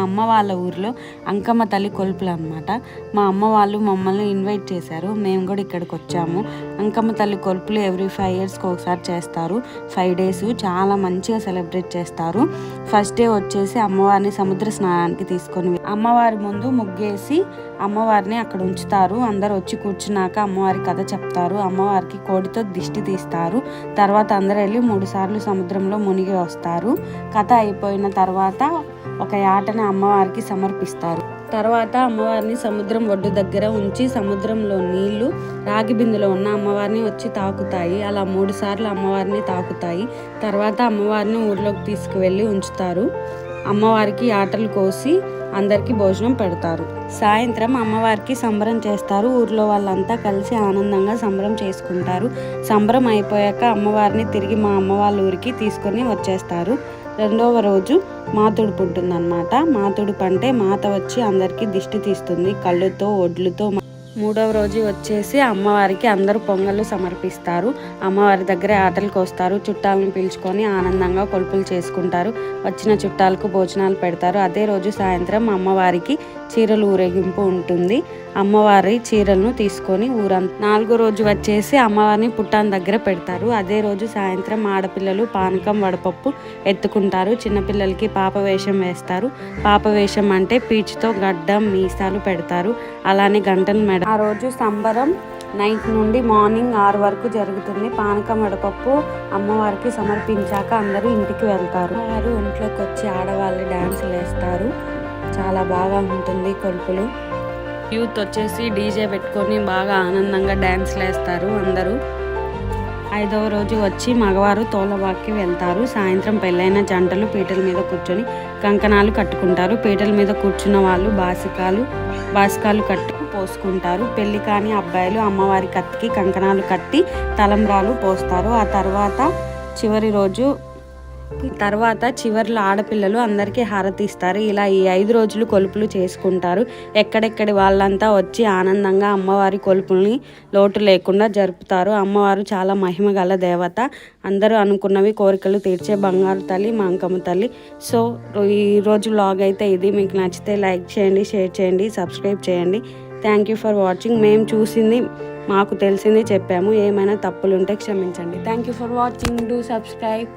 అమ్మ వాళ్ళ ఊరిలో అంకమ్మ తల్లి కొలుపులు అనమాట. మా అమ్మ వాళ్ళు మమ్మల్ని ఇన్వైట్ చేశారు, మేము కూడా ఇక్కడికి వచ్చాము. అంకమ్మ తల్లి కొలుపులు ఎవ్రీ 5 yearsకి ఒకసారి చేస్తారు. 5 days చాలా మంచిగా సెలబ్రేట్ చేస్తారు. ఫస్ట్ డే వచ్చేసి అమ్మవారిని సముద్ర స్నానానికి తీసుకొని అమ్మవారి ముందు ముగ్గేసి అమ్మవారిని అక్కడ ఉంచుతారు. అందరు వచ్చి కూర్చున్నాక అమ్మవారి కథ చెప్తారు. అమ్మవారికి కోడితో దిష్టి తీస్తారు. తర్వాత అందరు వెళ్ళి 3 సార్లు సముద్రంలో మునిగి వస్తారు. కథ అయిపోయిన తర్వాత ఒక యాటని అమ్మవారికి సమర్పిస్తారు. తర్వాత అమ్మవారిని సముద్రం ఒడ్డు దగ్గర ఉంచి సముద్రంలో నీళ్లు రాగి బిందులో ఉన్న అమ్మవారిని వచ్చి తాకుతాయి. అలా 3 సార్లు అమ్మవారిని తాకుతాయి. తర్వాత అమ్మవారిని ఊర్లోకి తీసుకువెళ్ళి ఉంచుతారు. అమ్మవారికి ఆటలు కోసి అందరికీ భోజనం పెడతారు. సాయంత్రం అమ్మవారికి సంబరం చేస్తారు. ఊర్లో వాళ్ళంతా కలిసి ఆనందంగా సంబరం చేసుకుంటారు. సంబరం అయిపోయాక అమ్మవారిని తిరిగి మా అమ్మ వాళ్ళ ఊరికి తీసుకొని వచ్చేస్తారు. రెండవ రోజు మాతుడుపు ఉంటుందన్నమాట. మాతుడుపు అంటే మాత వచ్చి అందరికీ దిష్టి తీస్తుంది కళ్ళుతో ఒడ్లుతో. మూడవ రోజు వచ్చేసి అమ్మవారికి అందరూ పొంగళ్ళు సమర్పిస్తారు. అమ్మవారి దగ్గర ఆటలు కోస్తారు. చుట్టాలను పిలుచుకొని ఆనందంగా కొలుపులు చేసుకుంటారు. వచ్చిన చుట్టాలకు భోజనాలు పెడతారు. అదే రోజు సాయంత్రం అమ్మవారికి చీరలు ఊరేగింపు ఉంటుంది. అమ్మవారి చీరలను తీసుకొని ఊరంతా. 4వ రోజు వచ్చేసి అమ్మవారిని పుట్టాన్ దగ్గర పెడతారు. అదే రోజు సాయంత్రం ఆడపిల్లలు పానకం వడపప్పు ఎత్తుకుంటారు. చిన్నపిల్లలకి పాప వేషం వేస్తారు. పాప వేషం అంటే పీచుతో గడ్డం మీసాలు పెడతారు. అలానే గంటలు మెడ. ఆ రోజు సంబరం నైట్ నుండి మార్నింగ్ 6 వరకు జరుగుతుంది. పానకం వడపప్పు అమ్మవారికి సమర్పించాక అందరూ ఇంటికి వెళ్తారు. వారు ఇంట్లోకి వచ్చి ఆడవాళ్ళు డ్యాన్సులు వేస్తారు. చాలా బాగా ఉంటుంది కొలుపులు. యూత్ వచ్చేసి డీజే పెట్టుకొని బాగా ఆనందంగా డ్యాన్స్లు వేస్తారు అందరూ. 5వ రోజు వచ్చి మగవారు తోలబాకి వెళ్తారు. సాయంత్రం పెళ్ళైన జంటలు పీటల మీద కూర్చొని కంకణాలు కట్టుకుంటారు. పీటల మీద కూర్చున్న వాళ్ళు బాసికాలు కట్టి పోసుకుంటారు. పెళ్లి కాని అబ్బాయిలు అమ్మవారి కత్తికి కంకణాలు కట్టి తలంబ్రాలు పోస్తారు. ఆ తర్వాత చివరిలో ఆడపిల్లలు అందరికీ హారతి ఇస్తారు. ఇలా ఈ 5 రోజులు కొలుపులు చేసుకుంటారు. ఎక్కడెక్కడి వాళ్ళంతా వచ్చి ఆనందంగా అమ్మవారి కొలుపుల్ని లోటు లేకుండా జరుపుతారు. అమ్మవారు చాలా మహిమ గల దేవత. అందరూ అనుకున్నవి కోరికలు తీర్చే బంగారు తల్లి మా అంకమ్మ తల్లి. సో ఈరోజు వ్లాగ్ అయితే ఇది. మీకు నచ్చితే లైక్ చేయండి, షేర్ చేయండి, సబ్స్క్రైబ్ చేయండి. Thank you for watching. మేము చూసింది మాకు తెలిసింది చెప్పాము. ఏమైనా తప్పులు ఉంటే క్షమించండి. Thank you for watching. Do subscribe.